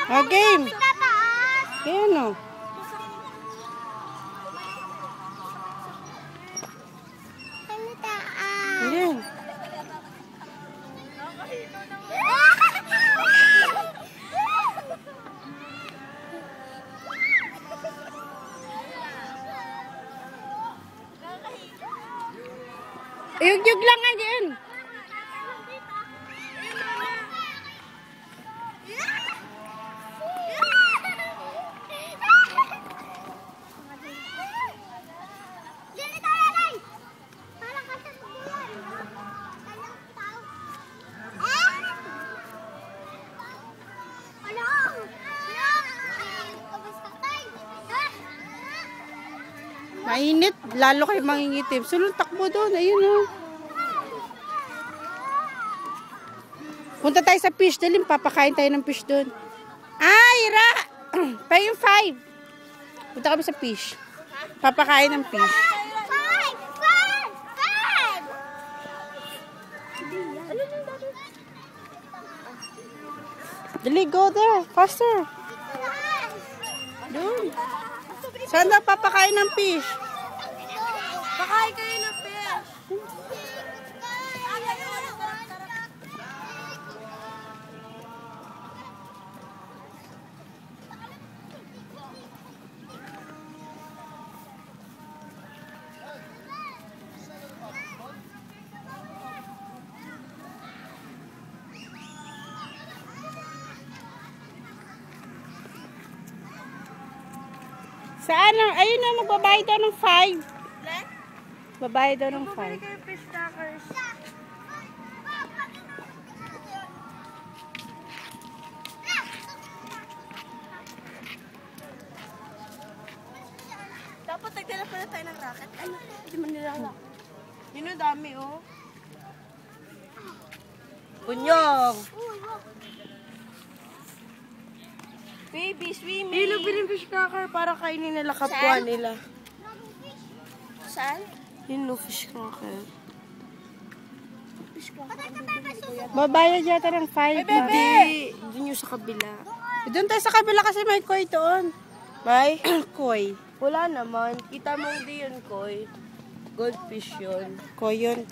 Oh, game. Ayan o. Ayan. Yug-yug lang nga dyan. Mainit, lalo kayo mangingitim. Sulong takbo doon, ayun o. Punta tayo sa fish, dalim, papakain tayo ng fish doon. Ay, Ra! Pa yung 5. Punta kami sa fish. Papakain ng fish. Dali, go there. Faster. Doon. Saan daw papakain ng fish? Pakain kayo ng fish. Saan? Ayun na, magbabayad daw ng 5. Babayad daw ng 5. Bumili kayo fish crackers. Dapat nagdala pala tayo ng racket. Ay, hindi man nilala. Yun ang dami, oh. Bunyong. Baby, swimming. Hilo, biling fish cracker para kainin nila kapwa nila. Saan? Yun, no, fish cracker. Fish cracker. Babayad yata ng 5. Hindi. Doon yung sa kabila. Doon tayo sa kabila kasi may koi doon. May? Koi. Wala naman. Kita mo hindi yun, Koy. Goldfish yun. Koi yun.